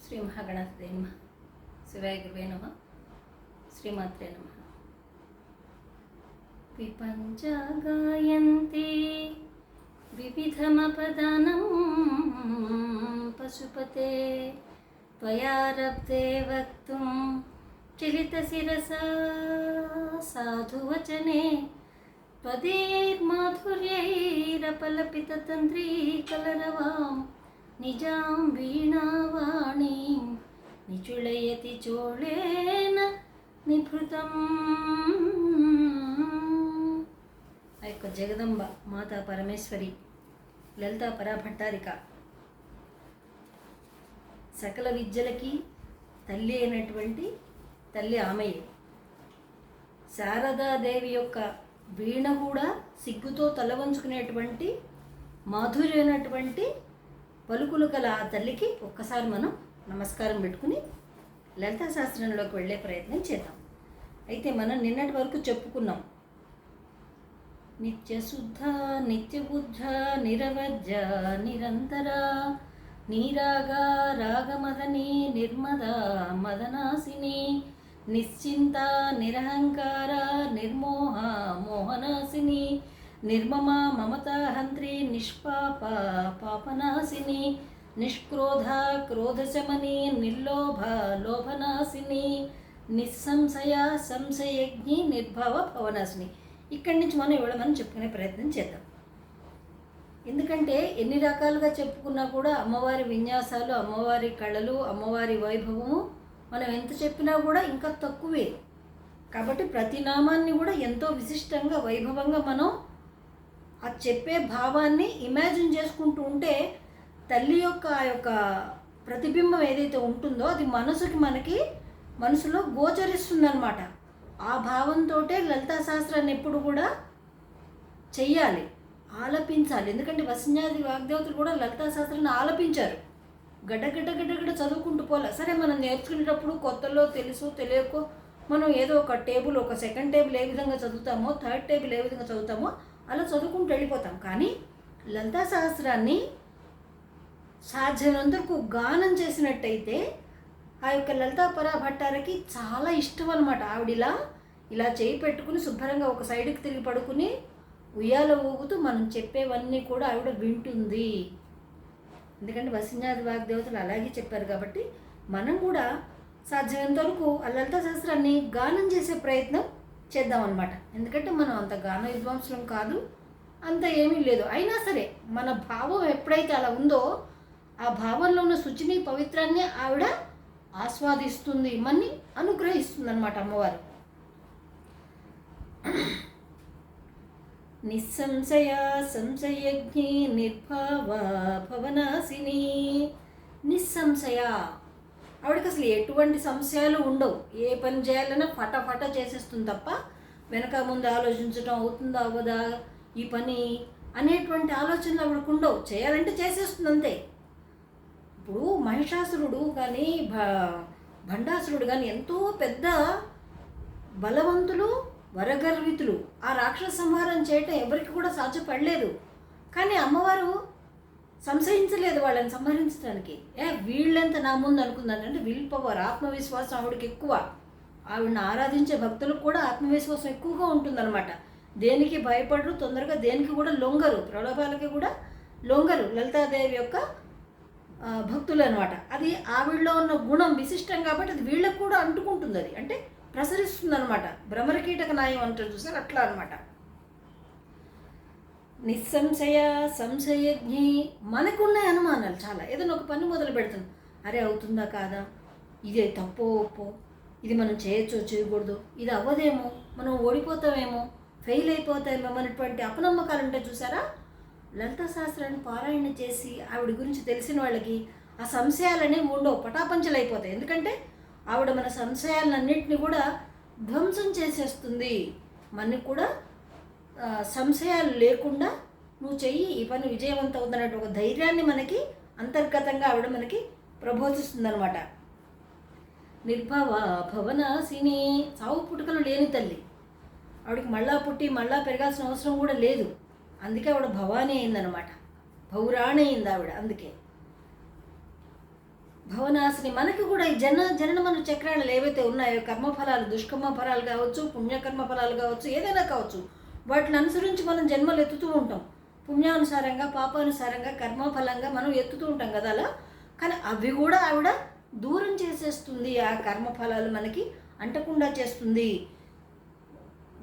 శ్రీ మహాగణాధిపతయే నమః. శివాయ గురువే నమః. శ్రీమాత్రే నమః. విపంచ గాయంతి వివిధమపదానం పశుపతే త్వయారబ్ధే వక్తుం చిలితశిరసా సాధువచనే త్వదైర్మాధుర్యైరపలపితతంత్రీకలరవాం నిజాం వీణావాణీం నిచుళయతి చోళేన నిభృతం. ఆ యొక్క జగదంబ మాతా పరమేశ్వరి లలితా పరాభట్టారిక సకల విద్యలకి తల్లి అయినటువంటి తల్లి ఆమెయే. శారదాదేవి యొక్క వీణ కూడా సిగ్గుతో తలవంచుకునేటువంటి మాధుర్యమైనటువంటి పలుకులు కల ఆ తల్లికి ఒక్కసారి మనం నమస్కారం పెట్టుకుని లలితా శాస్త్రంలోకి వెళ్ళే ప్రయత్నం చేద్దాం. అయితే మనం నిన్నటి వరకు చెప్పుకున్నాం, నిత్యశుద్ధ నిత్యబుద్ధ నిరవజ్య నిరంతర నీరాగ రాగమదని నిర్మద మదనాసిని నిశ్చింత నిరహంకార నిర్మోహ మోహనాసిని నిర్మమ మమతాహంత్రి నిష్పాప పాపనాశిని నిష్క్రోధ క్రోధశమని నిర్లోభ లోభనాశిని నిస్సంశయ సంశయజ్ఞి నిర్భవ భవనాశిని. ఇక్కడి నుంచి మనం ఇవాళ మనం చెప్పుకునే ప్రయత్నం చేద్దాం. ఎందుకంటే ఎన్ని రకాలుగా చెప్పుకున్నా కూడా అమ్మవారి విన్యాసాలు, అమ్మవారి కళలు, అమ్మవారి వైభవము మనం ఎంత చెప్పినా కూడా ఇంకా తక్కువే. కాబట్టి ప్రతి నామాన్ని కూడా ఎంతో విశిష్టంగా వైభవంగా మనం ఆ చెప్పే భావాన్ని ఇమాజిన్ చేసుకుంటూ ఉంటే తల్లి యొక్క ఆ యొక్క ప్రతిబింబం ఏదైతే ఉంటుందో అది మనకి మనసులో గోచరిస్తుందన్నమాట. ఆ భావంతో లలితా శాస్త్రాన్ని ఎప్పుడు కూడా చెయ్యాలి, ఆలపించాలి. ఎందుకంటే వసిన్యాది వాగ్దేవతలు కూడా లలితా శాస్త్రాన్ని ఆలపించారు. గడ్డ చదువుకుంటూ పోలే. సరే, మనం నేర్చుకునేటప్పుడు కొత్తలో తెలుసు తెలియకో మనం ఏదో ఒక టేబుల్, ఒక సెకండ్ టేబుల్ ఏ విధంగా చదువుతామో, థర్డ్ టేబుల్ ఏ విధంగా చదువుతామో అలా చదువుకుంటూ వెళ్ళిపోతాం. కానీ లలితా శాస్త్రాన్ని సాధ్యమైనంతవరకు గానం చేసినట్టయితే ఆ యొక్క లలితా పరాభట్టారికి చాలా ఇష్టం అనమాట. ఆవిడిలా ఇలా చేయి పెట్టుకుని శుభ్రంగా ఒక సైడ్కి తిరిగి పడుకుని ఉయ్యాల ఊగుతూ మనం చెప్పేవన్నీ కూడా ఆవిడ వింటుంది. ఎందుకంటే వసిన్యాది వాగ్దేవతలు అలాగే చెప్పారు. కాబట్టి మనం కూడా సాధ్యమైనంత వరకు ఆ లలితా శాస్త్రాన్ని గానం చేసే ప్రయత్నం చేద్దామన్నమాట. ఎందుకంటే మనం అంత గాన విద్వాంసులం కాదు, అంత ఏమీ లేదు. అయినా సరే మన భావం ఎప్పుడైతే అలా ఉందో ఆ భావంలో ఉన్న శుచిని పవిత్రాన్ని ఆవిడ ఆస్వాదిస్తుంది, మన్ని అనుగ్రహిస్తుంది అన్నమాట అమ్మవారు. నిస్సంశయ సంశయజ్ఞి నిర్భావ భవనాశిని. నిస్సంశయ, ఆవిడకి అసలు ఎటువంటి సంశయాలు ఉండవు. ఏ పని చేయాలన్నా ఫటాఫట చేసేస్తుంది తప్ప వెనక ముందు ఆలోచించడం అవుతుందా అవ్వదా ఈ పని అనేటువంటి ఆలోచనలు ఆవిడకు ఉండవు. చేయాలంటే చేసేస్తుంది అంతే. ఇప్పుడు మహిషాసురుడు కానీ భండాసురుడు కానీ ఎంతో పెద్ద బలవంతులు, వరగర్వితులు. ఆ రాక్షస సంహారం చేయటం ఎవరికి కూడా సాధ్యపడలేదు. కానీ అమ్మవారు సంశయించలేదు వాళ్ళని సంహరించడానికి. వీళ్ళెంత నా ముందు అనుకుందంటే విల్ పవర్, ఆత్మవిశ్వాసం ఆవిడకి ఎక్కువ. ఆవిడని ఆరాధించే భక్తులకు కూడా ఆత్మవిశ్వాసం ఎక్కువగా ఉంటుందన్నమాట. దేనికి భయపడరు, తొందరగా దేనికి కూడా లొంగరు, ప్రలోభాలకి కూడా లొంగరు లలితాదేవి యొక్క భక్తులు అనమాట. అది ఆవిడలో ఉన్న గుణం విశిష్టం కాబట్టి అది వీళ్ళకు కూడా అంటుకుంటుంది. అది అంటే ప్రసరిస్తుంది అనమాట. భ్రమరకీటక నాయం అంటారు చూసారు, అట్లా అనమాట. నిస్సంశయ సంశయజ్ఞి. మనకున్నాయి అనుమానాలు చాలా. ఏదైనా ఒక పని మొదలు పెడతాం, అరే అవుతుందా కాదా, ఇది తప్పో ఒప్పో, ఇది మనం చేయొచ్చో చేయకూడదు, ఇది అవ్వదేమో, మనం ఓడిపోతామేమో, ఫెయిల్ అయిపోతామేమో అనేటువంటి అపనమ్మకాలు ఉంటాయి చూసారా. లలితా శాస్త్రాన్ని పారాయణ చేసి ఆవిడ గురించి తెలిసిన వాళ్ళకి ఆ సంశయాలనేవి ఉండవు, పటాపంచలు అయిపోతాయి. ఎందుకంటే ఆవిడ మన సంశయాలన్నింటినీ కూడా ధ్వంసం చేసేస్తుంది. మనకి కూడా సంశయాలు లేకుండా నువ్వు చెయ్యి, ఈ పని విజయవంతం అవుతున్నట్టు ఒక ధైర్యాన్ని మనకి అంతర్గతంగా ఆవిడ మనకి ప్రబోధిస్తుంది అనమాట. నిర్భవ భవనాశిని. సావు పుట్టుకలు లేని తల్లి. ఆవిడకి మళ్ళా పుట్టి మళ్ళా పెరగాల్సిన అవసరం కూడా లేదు. అందుకే ఆవిడ భవానీ అయిందనమాట, పౌరాణి అయింది ఆవిడ. అందుకే భవనాశిని. మనకి కూడా ఈ జనన మన చక్రాలు ఏవైతే ఉన్నాయో, కర్మఫలాలు, దుష్కర్మ ఫలాలు కావచ్చు, పుణ్యకర్మ ఫలాలు కావచ్చు, ఏదైనా కావచ్చు, వాటిని అనుసరించి మనం జన్మలు ఎత్తుతూ ఉంటాం. పుణ్యానుసారంగా, పాపానుసారంగా, కర్మఫలంగా మనం ఎత్తుతూ ఉంటాం కదా అలా. కానీ అవి కూడా ఆవిడ దూరం చేసేస్తుంది. ఆ కర్మఫలాలు మనకి అంటకుండా చేస్తుంది.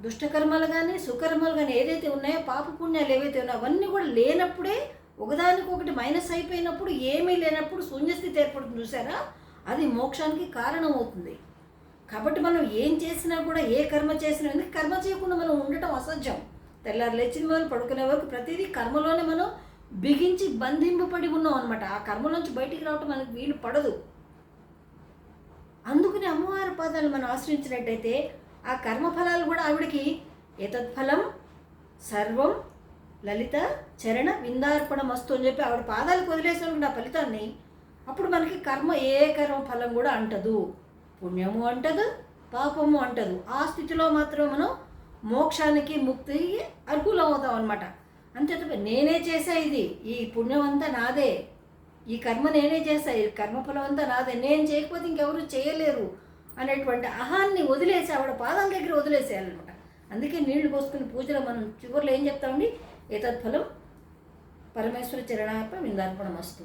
దుష్టకర్మలు కానీ, సుకర్మలు కానీ ఏదైతే ఉన్నాయో, పాప పుణ్యాలు ఏవైతే ఉన్నాయో అవన్నీ కూడా లేనప్పుడే, ఒకదానికొకటి మైనస్ అయిపోయినప్పుడు, ఏమీ లేనప్పుడు శూన్యస్థితి ఏర్పడుతుంది చూసారా, అది మోక్షానికి కారణం అవుతుంది. కాబట్టి మనం ఏం చేసినా కూడా, ఏ కర్మ చేసినా, ఎందుకు కర్మ చేయకుండా మనం ఉండటం అసాధ్యం. తెల్లారు లేచిన వాళ్ళు పడుకునే వరకు ప్రతిదీ కర్మలోనే మనం బిగించి బంధింపబడి ఉన్నాం అనమాట. ఆ కర్మలోంచి బయటికి రావటం మనకు వీలు పడదు. అందుకని అమ్మవారి పాదాలు మనం ఆశ్రయించినట్టయితే ఆ కర్మఫలాలు కూడా ఆవిడకి ఏతత్ఫలం సర్వం లలిత చరణ విందార్పణం వస్తు అని చెప్పి ఆవిడ పాదాలకు వదిలేసిన ఆ ఫలితాన్ని, అప్పుడు మనకి ఏ కర్మ ఫలం కూడా అంటదు. పుణ్యము అంటదు, పాపము అంటదు. ఆ స్థితిలో మాత్రం మనం మోక్షానికి, ముక్తికి అనుకూలం అవుతాం అనమాట. అంతే తప్ప నేనే చేసా, ఇది ఈ పుణ్యం అంతా నాదే, ఈ కర్మ నేనే చేసా, ఈ కర్మఫలం అంతా నాదే, నేను చేయకపోతే ఇంకెవరు చేయలేరు అనేటువంటి అహాన్ని వదిలేసి ఆవిడ పాదాల దగ్గర వదిలేసేయాలన్నమాట. అందుకే నీళ్లు పోసుకుని పూజలో మనం చివరిలో ఏం చెప్తామండి, ఏతత్ఫలం పరమేశ్వర చరణార్పణ విందార్పణమస్తు,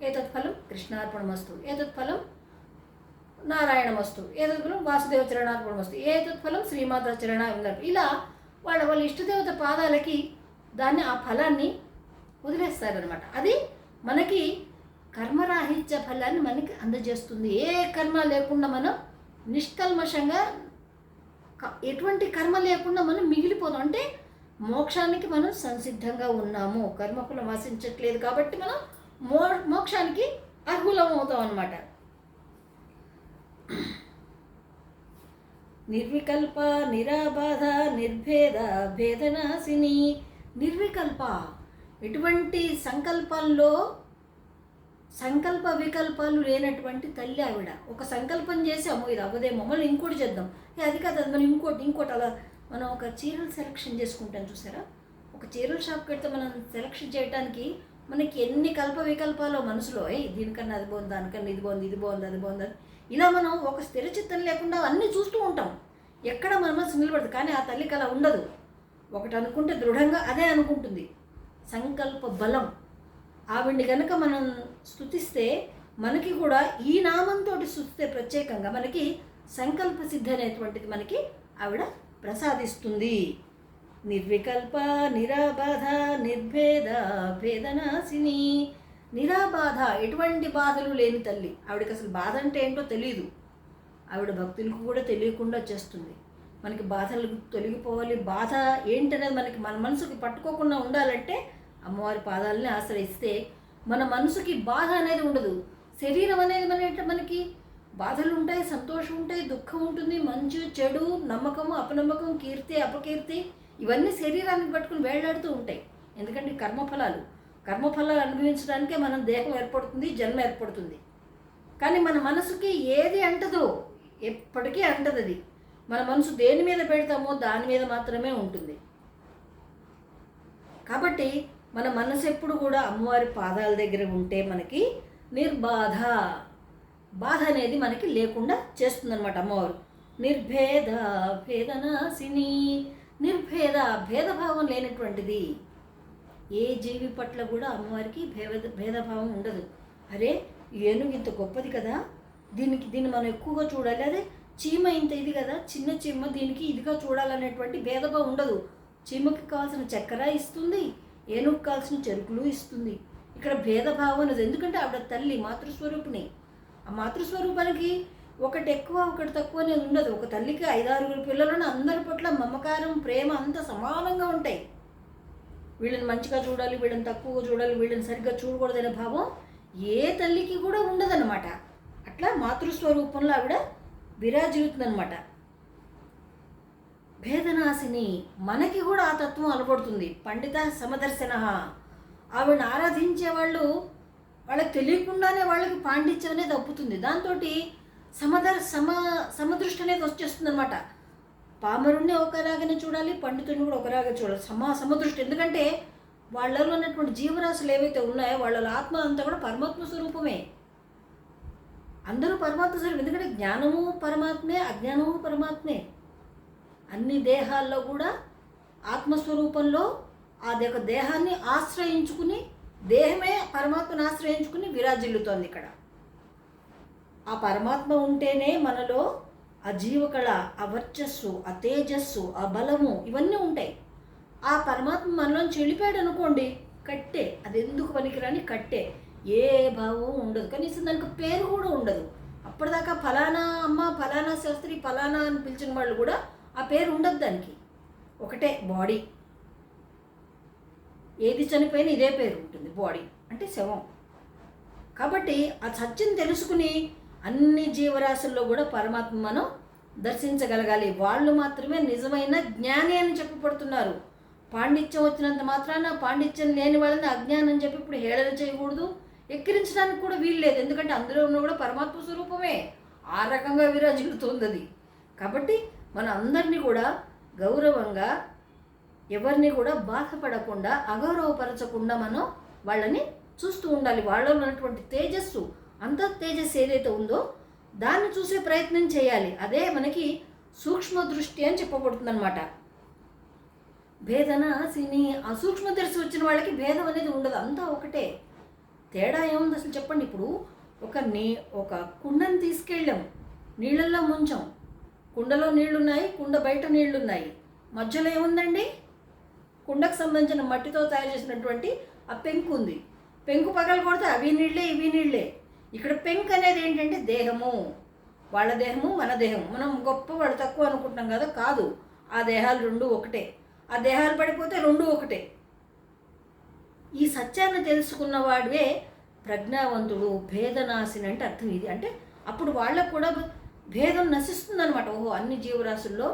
ఏతత్ఫలం కృష్ణార్పణమస్తు, ఏతత్ఫలం నారాయణమస్తు, ఏతత్ఫలం వాసుదేవ చరణార్పణమస్తు, ఏతత్ఫలం శ్రీమాత చరణ విందార్పణ. ఇలా వాళ్ళ ఇష్టదేవత పాదాలకి దాన్ని, ఆ ఫలాన్ని వదిలేస్తారనమాట. అది మనకి కర్మరాహిత్య ఫలాన్ని మనకి అందజేస్తుంది. ఏ కర్మ లేకుండా మనం నిష్కల్మషంగా, ఎటువంటి కర్మ లేకుండా మనం మిగిలిపోతాం. అంటే మోక్షానికి మనం సంసిద్ధంగా ఉన్నాము. కర్మఫలం ఆశించట్లేదు కాబట్టి మనం మోక్షానికి అర్హులం అవుతాం అన్నమాట. నిర్వికల్ప నిరాబాధ నిర్భేద భేదనాశిని. నిర్వికల్ప, ఎటువంటి సంకల్ప వికల్పాలు లేనటువంటి తల్లి ఆవిడ. ఒక సంకల్పం చేసి అమ్మో ఇది అవ్వదేమో, మళ్ళీ ఇంకోటి చేద్దాం, అది కాదు అది మనం ఇంకోటి అలా మనం ఒక చీరలు సెలెక్షన్ చేసుకుంటాం చూసారా. ఒక చీరల షాప్కి వెళ్తే మనం సెలెక్షన్ చేయడానికి మనకి ఎన్ని కల్ప వికల్పాలో మనసులో, దీనికన్నా అది బాగుంది, దానికన్నా ఇది బాగుంది, ఇది బాగుంది, అది బాగుంది, ఇలా మనం ఒక స్థిర చిత్తం లేకుండా అన్నీ చూస్తూ ఉంటాం. ఎక్కడ మన మనసు నిలబడదు. కానీ ఆ తల్లికి అలా ఉండదు. ఒకటి అనుకుంటే దృఢంగా అదే అనుకుంటుంది. సంకల్ప బలం. ఆవిడ్ని కనుక మనం స్తుతిస్తే మనకి కూడా ఈ నామంతో స్తుతిస్తే ప్రత్యేకంగా మనకి సంకల్ప సిద్ధి అనేటువంటిది మనకి ఆవిడ ప్రసాదిస్తుంది. నిర్వికల్ప నిరాబాధ నిర్భేద భేదనాశిని. నిరాబాధ, ఎటువంటి బాధలు లేని తల్లి. ఆవిడకి అసలు బాధ అంటే ఏంటో తెలియదు. ఆవిడ భక్తులకు కూడా తెలియకుండా చేస్తుంది. మనకి బాధలు తొలగిపోవాలి, బాధ ఏంటనేది మనకి మన మనసుకి పట్టుకోకుండా ఉండాలంటే అమ్మవారి పాదాలని ఆశ్రయిస్తే మన మనసుకి బాధ అనేది ఉండదు. శరీరం అనేది మనకి బాధలు ఉంటాయి, సంతోషం ఉంటాయి, దుఃఖం ఉంటుంది, మంచు చెడు, నమ్మకము అపనమ్మకం, కీర్తి అపకీర్తి, ఇవన్నీ శరీరానికి పట్టుకుని వేళ్లాడుతూ ఉంటాయి. ఎందుకంటే కర్మఫలాలు అనుభవించడానికే మనం దేహం ఏర్పడుతుంది, జన్మ ఏర్పడుతుంది. కానీ మన మనసుకి ఏది అంటదో, ఎప్పటికీ అంటదు. అది మన మనసు దేని మీద పెడతామో దాని మీద మాత్రమే ఉంటుంది. కాబట్టి మన మనసు ఎప్పుడు కూడా అమ్మవారి పాదాల దగ్గర ఉంటే మనకి నిర్బాధ, బాధ అనేది మనకి లేకుండా చేస్తుందన్నమాట అమ్మవారు. నిర్భేద భేదనాశిని. నిర్భేద, భేదభావం లేనటువంటిది. ఏ జీవి పట్ల కూడా అమ్మవారికి భేదభావం ఉండదు. అరే ఏనుగు ఇంత గొప్పది కదా, దీన్ని మనం ఎక్కువగా చూడాలి, అదే చీమ ఇంత ఇది కదా, చిన్న చీమ, దీనికి ఇదిగా చూడాలనేటువంటి భేదభావం ఉండదు. చీమకి కావాల్సిన చక్కెర ఇస్తుంది, ఏనుగు కావాల్సిన చెరుకులు ఇస్తుంది. ఇక్కడ భేదభావం అనేది, ఎందుకంటే ఆవిడ తల్లి మాతృస్వరూపిణి. ఆ మాతృస్వరూపానికి ఒకటి ఎక్కువ ఒకటి తక్కువ అనేది ఉండదు. ఒక తల్లికి 5-6 పిల్లలను అందరి పట్ల మమకారం, ప్రేమ అంతా సమానంగా ఉంటాయి. వీళ్ళని మంచిగా చూడాలి, వీళ్ళని తక్కువగా చూడాలి, వీళ్ళని సరిగ్గా చూడకూడదనే భావం ఏ తల్లికి కూడా ఉండదన్నమాట. అట్లా మాతృస్వరూపంలో ఆవిడ విరాజిల్లుతుందన్నమాట. భేదనాశిని, మనకి కూడా ఆ తత్వం అలవడుతుంది. పండిత సమదర్శన. ఆవిడని ఆరాధించే వాళ్ళకి తెలియకుండానే వాళ్ళకి పాండిత్యం అనేది అప్పుతుంది. దాంతో సమదృష్టి అనేది వచ్చేస్తుంది అనమాట. పామరుణ్ణి ఒకలాగానే చూడాలి, పండితుడిని కూడా ఒకలాగా చూడాలి, సమదృష్టి. ఎందుకంటే వాళ్ళలో ఉన్నటువంటి జీవరాశులు ఏవైతే ఉన్నాయో వాళ్ళ ఆత్మ అంతా కూడా పరమాత్మ స్వరూపమే. అందరూ పరమాత్మ స్వరూపం. ఎందుకంటే జ్ఞానము పరమాత్మే, అజ్ఞానము పరమాత్మే. అన్ని దేహాల్లో కూడా ఆత్మస్వరూపంలో ఆ యొక్క దేహాన్ని ఆశ్రయించుకుని, దేహమే పరమాత్మను ఆశ్రయించుకుని విరాజిల్లుతోంది ఇక్కడ. ఆ పరమాత్మ ఉంటేనే మనలో ఆ జీవకళ, ఆ వర్చస్సు, ఆ తేజస్సు, ఆ బలము ఇవన్నీ ఉంటాయి. ఆ పరమాత్మ మనలోంచి వెళ్ళిపోయాడు అనుకోండి, కట్టే. అది ఎందుకు పనికిరాని కట్టే. ఏ భావం ఉండదు, కనీసం దానికి పేరు కూడా ఉండదు. అప్పటిదాకా ఫలానా అమ్మ, ఫలానా శాస్త్రి, ఫలానా అని పిలిచిన వాళ్ళు కూడా ఆ పేరు ఉండదు దానికి. ఒకటే బాడీ. ఏది చనిపోయినా ఇదే పేరు ఉంటుంది, బాడీ అంటే శవం. కాబట్టి ఆ సత్యం తెలుసుకుని అన్ని జీవరాశుల్లో కూడా పరమాత్మ మనం దర్శించగలగాలి. వాళ్ళు మాత్రమే నిజమైన జ్ఞాని అని చెప్పబడుతున్నారు. పాండిత్యం వచ్చినంత మాత్రాన పాండిత్యం లేని వాళ్ళని అజ్ఞానం చెప్పి ఇప్పుడు హేళన చేయకూడదు, ఎక్కిరించడానికి కూడా వీలు లేదు. ఎందుకంటే అందులో ఉన్న కూడా పరమాత్మ స్వరూపమే, ఆ రకంగా విరాజిల్లుతోంది అది. కాబట్టి మన అందరినీ కూడా గౌరవంగా, ఎవరిని కూడా బాధపడకుండా, అగౌరవపరచకుండా మనం వాళ్ళని చూస్తూ ఉండాలి. వాళ్ళలో ఉన్నటువంటి తేజస్సు, అంత తేజస్సు ఏదైతే ఉందో దాన్ని చూసే ప్రయత్నం చేయాలి. అదే మనకి సూక్ష్మ దృష్టి అని చెప్పబడుతుందన్నమాట. భేదనాశిని. ఆ సూక్ష్మ దర్శి వచ్చిన వాళ్ళకి భేదం అనేది ఉండదు, అంతా ఒకటే. తేడా ఏముంది అసలు చెప్పండి. ఇప్పుడు ఒక కుండని తీసుకెళ్ళాం, నీళ్ళల్లో ముంచాం. కుండలో నీళ్లున్నాయి, కుండ బయట నీళ్లున్నాయి. మధ్యలో ఏముందండి? కుండకు సంబంధించిన మట్టితో తయారు చేసినటువంటి ఆ పెంకు ఉంది. పెంకు పగలు కొడితే అవి నీళ్ళే, ఇవి నీళ్ళే. ఇక్కడ పెంకు అనేది ఏంటంటే దేహము. వాళ్ళ దేహము, మన దేహం. మనం గొప్ప, వాళ్ళు తక్కువ అనుకుంటున్నాం కదా, కాదు. ఆ దేహాలు రెండు ఒకటే. ఆ దేహాలు పడిపోతే రెండు ఒకటే. ఈ సత్యాన్ని తెలుసుకున్న వాడే ప్రజ్ఞావంతుడు, భేదనాశిని అంటే అర్థం ఇది. అంటే అప్పుడు వాళ్ళకు కూడా భేదం నశిస్తుందనమాట. ఓహో, అన్ని జీవరాశుల్లో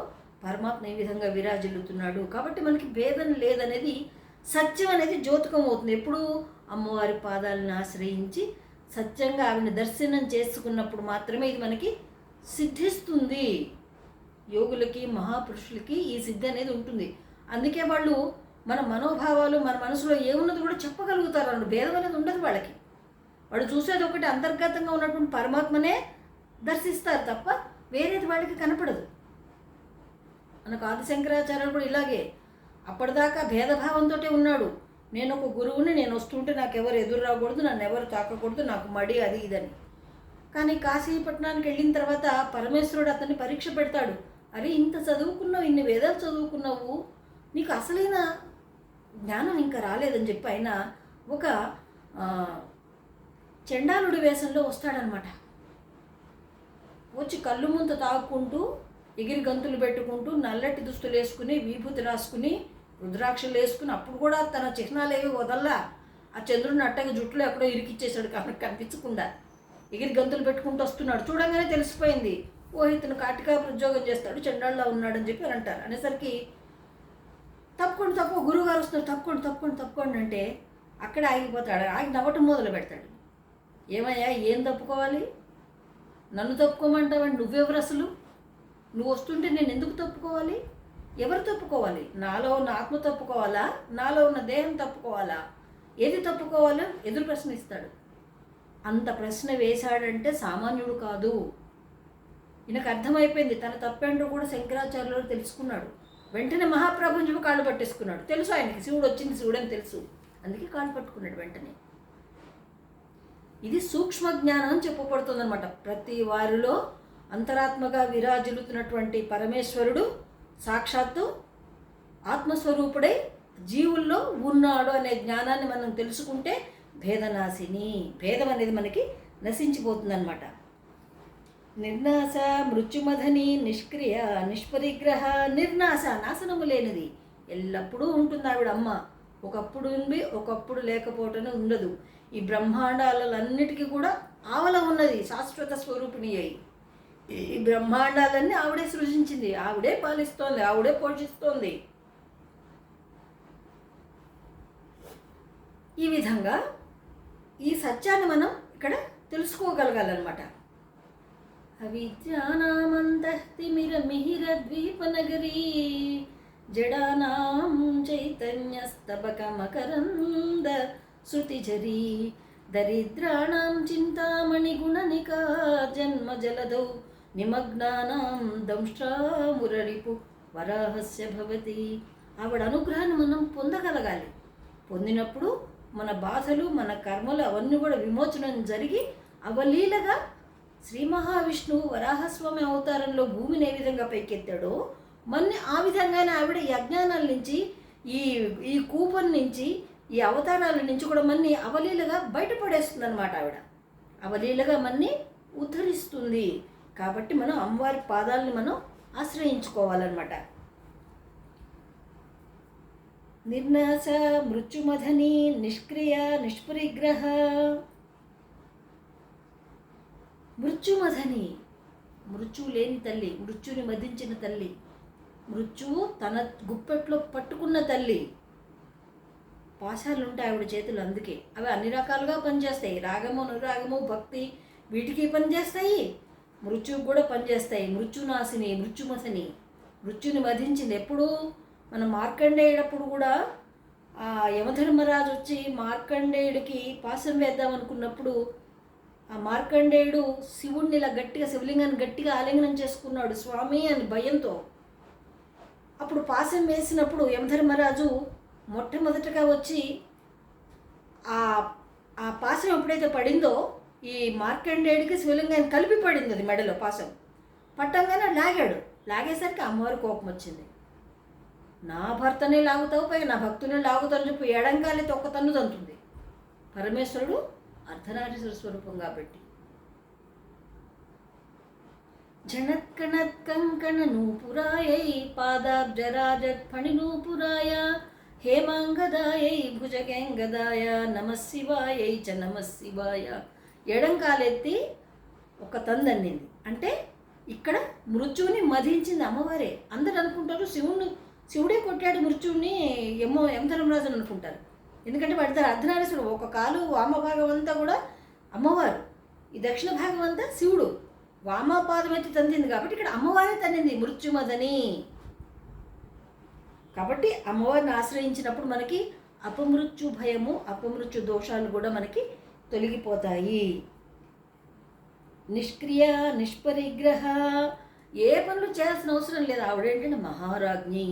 పరమాత్మ ఈ విధంగా విరాజిల్లుతున్నాడు, కాబట్టి మనకి భేదం లేదనేది, సత్యం అనేది ద్యోతకం అవుతుంది. ఎప్పుడు అమ్మవారి పాదాలను ఆశ్రయించి సత్యంగా ఆవిని దర్శనం చేసుకున్నప్పుడు మాత్రమే ఇది మనకి సిద్ధిస్తుంది. యోగులకి, మహాపురుషులకి ఈ సిద్ధి అనేది ఉంటుంది. అందుకే వాళ్ళు మన మనోభావాలు, మన మనసులో ఏమున్నది కూడా చెప్పగలుగుతారు అన్నట్టు. భేదం అనేది ఉండదు వాళ్ళకి. వాళ్ళు చూసేది ఒకటి, అంతర్గతంగా ఉన్నటువంటి పరమాత్మనే దర్శిస్తారు తప్ప వేరేది వాళ్ళకి కనపడదు. మనకు ఆదిశంకరాచార్యులు కూడా ఇలాగే అప్పటిదాకా భేదభావంతో ఉన్నాడు. నేను ఒక గురువుని, నేను వస్తుంటే నాకు ఎవరు ఎదురు రాకూడదు, నన్ను ఎవరు తాకకూడదు, నాకు మడి అది ఇదని. కానీ కాశీపట్నానికి వెళ్ళిన తర్వాత పరమేశ్వరుడు అతన్ని పరీక్ష పెడతాడు. అరే, ఇంత చదువుకున్నావు, ఇన్ని వేదాలు చదువుకున్నావు, నీకు అసలైన జ్ఞానం ఇంకా రాలేదని చెప్పి ఆయన ఒక చండాలుడి వేషంలో వస్తాడనమాట. వచ్చి కళ్ళు ముంత తాగుకుంటూ, ఎగిరి గంతులు పెట్టుకుంటూ, నల్లటి దుస్తులు వేసుకుని, విభూతి రాసుకుని, రుద్రాక్షలు వేసుకుని, అప్పుడు కూడా తన చిహ్నాలు ఏవి వదల్లా. ఆ చంద్రుడిని అట్టగా జుట్టులో ఎక్కడో ఇరికిచ్చేశాడు కాబట్టి కనిపించకుండా ఎగిరి గంతులు పెట్టుకుంటూ వస్తున్నాడు. చూడంగానే తెలిసిపోయింది, ఓ ఇతను కాటికాపు ఉద్యోగం చేస్తాడు, చండాళ్ళ ఉన్నాడని చెప్పి అని అంటారు. అనేసరికి తప్పుకోండి, గురువుగారు వస్తున్నారు, తప్పుకోండి అంటే అక్కడే ఆగిపోతాడు. ఆగి నవ్వటం మొదలు పెడతాడు. ఏమయ్యా, ఏం తప్పుకోవాలి? నన్ను తప్పుకోమంటావండి? నువ్వెవరు అసలు? నువ్వు వస్తుంటే నేను ఎందుకు తప్పుకోవాలి? ఎవరు తప్పుకోవాలి? నాలో ఉన్న ఆత్మ తప్పుకోవాలా, నాలో ఉన్న దేహం తప్పుకోవాలా? ఏది తప్పుకోవాలో ఎదురు ప్రశ్న ఇస్తాడు. అంత ప్రశ్న వేశాడంటే సామాన్యుడు కాదు. ఈయనకు అర్థమైపోయింది తన తప్పేంటో కూడా శంకరాచార్యులు తెలుసుకున్నాడు. వెంటనే మహాప్రభుని చెప్పి కాళ్ళు పట్టేసుకున్నాడు. తెలుసు ఆయనకి శివుడు వచ్చింది, శివుడని తెలుసు. అందుకే కాళ్ళు పట్టుకున్నాడు వెంటనే. ఇది సూక్ష్మ జ్ఞానం అని చెప్పబడుతుంది అనమాట. ప్రతి వారిలో అంతరాత్మగా విరాజిల్లుతున్నటువంటి పరమేశ్వరుడు సాక్షాత్తు ఆత్మస్వరూపుడై జీవుల్లో ఉన్నాడు అనే జ్ఞానాన్ని మనం తెలుసుకుంటే భేదనాశిని, భేదం అనేది మనకి నశించిపోతుందన్నమాట. నిర్నాశ మృత్యుమధని నిష్క్రియ నిష్పరిగ్రహ నిర్నాశ, నాశనము లేనిది ఎల్లప్పుడూ ఉంటుంది ఆవిడ అమ్మ. ఒకప్పుడు ఉంది, ఒకప్పుడు లేకపోవటమే ఉండదు. ఈ బ్రహ్మాండాలన్నిటికీ కూడా ఆవల ఉన్నది, శాశ్వత స్వరూపిణి అయి. ఈ బ్రహ్మాండాలన్నీ ఆవిడే సృజించింది, ఆవిడే పాలిస్తోంది, ఆవిడే పోషిస్తోంది. ఈ విధంగా ఈ సత్యాన్ని మనం ఇక్కడ తెలుసుకోగలగాలన్నమాట. అవిద్యానామంతఃతిమిరమిహిరద్వీపనగరీ జడానాం చైతన్యస్తబకమకరంద శృతిజరీ దరిద్రాణం చింతామణి గుణనికా జన్మ జలదౌ నిమగ్నానాం దంష్ట్రా మురళిపు వరాహస్య భవతి. ఆవిడ అనుగ్రహాన్ని మనం పొందగలగాలి. పొందినప్పుడు మన బాధలు మన కర్మలు అవన్నీ కూడా విమోచనం జరిగి అవలీలగా శ్రీ మహావిష్ణువు వరాహస్వామి అవతారంలో భూమిని ఏ విధంగా పైకెత్తాడో మన్ని ఆ విధంగానే ఆవిడ ఈ అజ్ఞానాల నుంచి ఈ ఈ కూపం నుంచి ఈ అవతారాల నుంచి కూడా మన్ని అవలీలగా బయటపడేస్తుంది అనమాట. ఆవిడ అవలీలగా మన్ని ఉద్ధరిస్తుంది. కాబట్టి మనం అమ్మవారి పాదాలని మనం ఆశ్రయించుకోవాలన్నమాట. నిర్నాశ మృత్యుమథని నిష్క్రియ నిష్పరిగ్రహ. మృత్యుమథని, మృత్యువు లేని తల్లి, మృత్యుని మధించిన తల్లి, మృత్యువు తన గుప్పెట్లో పట్టుకున్న తల్లి. పాశాలు ఉంటాయి ఆవిడ చేతులు, అందుకే అవి అన్ని రకాలుగా పనిచేస్తాయి. రాగము అనురాగము భక్తి వీటికి పనిచేస్తాయి, మృత్యువు కూడా పనిచేస్తాయి. మృత్యునాశిని మృత్యుమథని, మృత్యుని మధించింది. ఎప్పుడు మన మార్కండేయుడప్పుడు కూడా యమధర్మరాజు వచ్చి మార్కండేయుడికి పాశం వేద్దాం అనుకున్నప్పుడు ఆ మార్కండేయుడు శివుణ్ణి ఇలా గట్టిగా, శివలింగాన్ని గట్టిగా ఆలింగనం చేసుకున్నాడు స్వామి అని భయంతో. అప్పుడు పాశం వేసినప్పుడు యమధర్మరాజు మొట్టమొదటగా వచ్చి ఆ పాశం ఎప్పుడైతే పడిందో ఈ మార్కండేయుడికి శివలింగాన్ని కలిపి పడింది. అది మెడలో పాశం పట్టంగానే లాగాడు. లాగేసరికి అమ్మవారి కోపం వచ్చింది. నా భర్తనే లాగుతావు, పైగా నా భక్తుని లాగుతావు అని చెప్పి ఎడంగాలి తొక్క తన్ను తంతుంది. పరమేశ్వరుడు అర్ధనారీశ్వర స్వరూపం కాబట్టి. జనత్కణత్కంకణ నూపురాయై పాదాబ్జరాజత్ఫణి నూపురాయ హేమాంగదాయై భుజగంగదాయ నమశివాయై చ నమశివాయ. ఎడంకాలెత్తి ఒక తందన్నింది. అంటే ఇక్కడ మృత్యువుని మధించింది అమ్మవారే. అందరు అనుకుంటారు శివుడే కొట్టాడు మృత్యువుని, యమధర్మరాజు అనుకుంటారు. ఎందుకంటే వాడి అర్ధనారీశ్వరుడు. ఒక కాలు వామభాగం అంతా కూడా అమ్మవారు, ఈ దక్షిణ భాగం అంతా శివుడు. వామపాదం అయితే తందింది కాబట్టి ఇక్కడ అమ్మవారే తన్నింది మృత్యుమదని. కాబట్టి అమ్మవారిని ఆశ్రయించినప్పుడు మనకి అపమృత్యు భయము, అపమృత్యు దోషాలు కూడా మనకి తొలగిపోతాయి. నిష్క్రియ నిష్పరిగ్రహ, ఏ పనులు చేయాల్సిన అవసరం లేదు. ఆవిడేంటంటే మహారాజ్ఞి,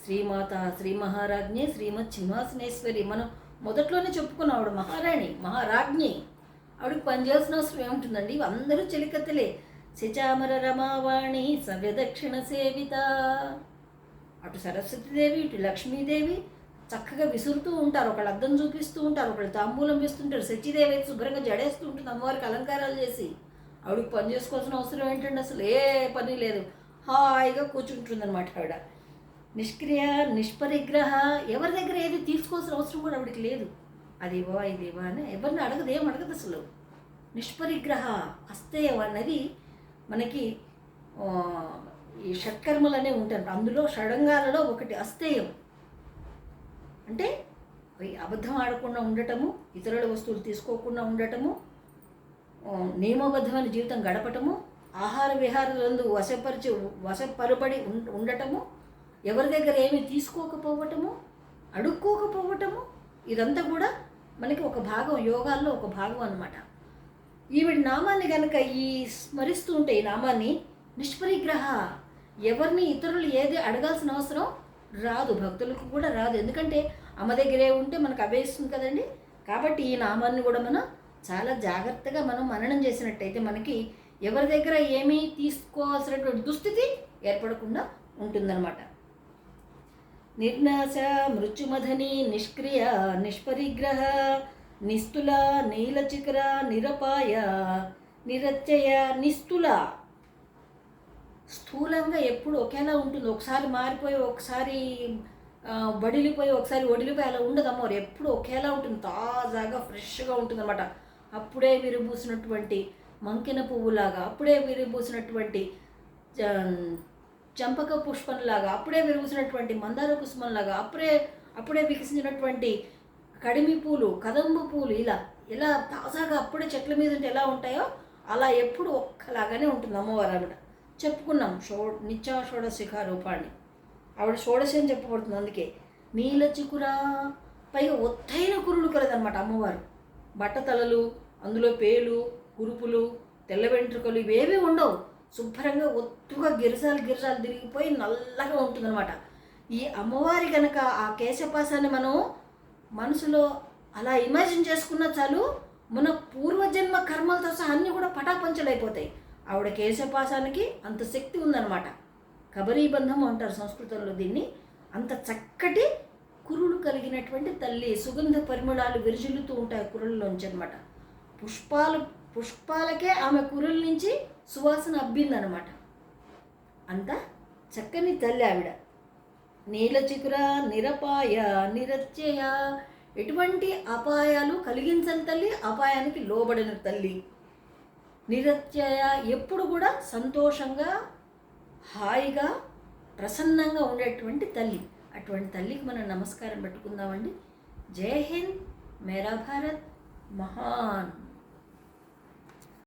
శ్రీమాత, శ్రీ మహారాజ్ఞి, శ్రీమత్ సింహాసనేశ్వరి. మనం మొదట్లోనే చెప్పుకున్నాం ఆవిడ మహారాణి, మహారాజ్ఞి. ఆవిడకి పనిచేయాల్సిన అవసరం ఏముంటుందండి? అందరూ చెలికత్తలే. శచామర రమావాణి సవ్యదక్షిణ సేవిత. అటు సరస్వతీదేవి ఇటు లక్ష్మీదేవి చక్కగా విసురుతూ ఉంటారు. ఒకళ్ళు అద్దం చూపిస్తూ ఉంటారు, ఒకళ్ళు తాంబూలం వేస్తుంటారు. సచిదేవి అయితే శుభ్రంగా జడేస్తూ ఉంటుంది అమ్మవారికి అలంకారాలు చేసి. ఆవిడకి పని చేసుకోవాల్సిన అవసరం ఏంటంటే అసలు ఏ పని లేదు, హాయిగా కూర్చుంటుంది అనమాట ఆవిడ. నిష్క్రియ నిష్పరిగ్రహ, ఎవరి దగ్గర ఏది తీసుకోవాల్సిన అవసరం కూడా ఆవిడకి లేదు. అదేవా ఇదేవా అని ఎవరిని అడగదు, ఏం అడగదు అసలు. నిష్పరిగ్రహ, అస్తేయం అనేది మనకి ఈ షట్కర్మలు అనేవి ఉంటాయి. అందులో షడంగాలలో ఒకటి అస్తేయం. అంటే అబద్ధం ఆడకుండా ఉండటము, ఇతరుల వస్తువులు తీసుకోకుండా ఉండటము, నియమబద్ధమైన జీవితం గడపటము, ఆహార విహారాలందు వశపరబడి ఉండటము, ఎవరి దగ్గర ఏమీ తీసుకోకపోవటము, అడుక్కోకపోవటము, ఇదంతా కూడా మనకి ఒక భాగం, యోగాల్లో ఒక భాగం అన్నమాట. ఈవిడ నామాన్ని కనుక స్మరిస్తూ ఉంటే, ఈ నామాన్ని నిష్పరిగ్రహ, ఎవరిని ఇతరులు ఏది అడగాల్సిన అవసరం రాదు, భక్తులకు కూడా రాదు. ఎందుకంటే అమ్మ దగ్గరే ఉంటే మనకు అభేస్తుంది కదండి. కాబట్టి ఈ నామాన్ని కూడా మనం చాలా జాగ్రత్తగా మనం మననం చేసినట్టయితే మనకి ఎవరి దగ్గర ఏమీ తీసుకోవాల్సినటువంటి దుస్థితి ఏర్పడకుండా ఉంటుందన్నమాట. నిర్నాశ మృత్యుమథని నిష్క్రియ నిష్పరిగ్రహ నిస్తుల నీలచికర నిరపాయ నిరత్యయ. నిస్తుల, స్థూలంగా ఎప్పుడు ఒకేలా ఉంటుంది. ఒకసారి మారిపోయి, ఒకసారి బడిలిపోయి, ఒకసారి ఒడిలిపోయి అలా ఉండదు అమ్మవారు. ఎప్పుడు ఒకేలా ఉంటుంది, తాజాగా ఫ్రెష్గా ఉంటుంది అనమాట. అప్పుడే విరిబూసినటువంటి మంకిన పువ్వులాగా, అప్పుడే విరిబూసినటువంటి చంపక పుష్పంలాగా, అప్పుడే విరిబూసినటువంటి మందార కుసుమంలాగా, అప్పుడే వికసించినటువంటి కడిమి పూలు, కదంబ పూలు, ఇలా తాజాగా అప్పుడే చెట్ల మీద ఉంటే ఎలా ఉంటాయో అలా ఎప్పుడు ఒక్కలాగానే ఉంటుంది అమ్మవారు. ఆవిడ చెప్పుకున్నాం నిత్యా షోడశిఖ రూపాన్ని. ఆవిడ షోడశి అని చెప్పబడుతుంది. అందుకే నీల చికురా, పైగా ఒత్తైన కురులు కలదనమాట అమ్మవారు. బట్టతలలు, అందులో పేలు, కురుపులు, తెల్ల వెంట్రుకలు ఇవేమీ ఉండవు. శుభ్రంగా ఒత్తుగా గిరసాలు తిరిగిపోయి నల్లగా ఉంటుందన్నమాట. ఈ అమ్మవారి కనుక ఆ కేశపాసాన్ని మనం మనసులో అలా ఇమాజిన్ చేసుకున్నా చాలు, మన పూర్వజన్మ కర్మలతో సహా అన్నీ కూడా పటాపంచలైపోతాయి. ఆవిడ కేశపాసానికి అంత శక్తి ఉందన్నమాట. కబరీబంధం అంటారు సంస్కృతంలో దీన్ని. అంత చక్కటి కురులు కలిగినటువంటి తల్లి. సుగంధ పరిమళాలు విరజిల్లుతూ ఉంటాయి కురుల్లోంచి అనమాట. పుష్పాలకే ఆమె కురుల నుంచి సువాసన అబ్బిందనమాట. అంత చక్కని తల్లి ఆవిడ. నీలచికుర నిరపాయ నిరత్యయ, ఎటువంటి అపాయాలు కలిగించని తల్లి, అపాయానికి లోబడిన తల్లి. నిరత్యయ, ఎప్పుడు కూడా సంతోషంగా హాయిగా ప్రసన్నంగా ఉండేటువంటి తల్లి. అటువంటి తల్లికి మనం నమస్కారం పెట్టుకుందామండి. జై హింద్, మేరా భారత్ మహాన్.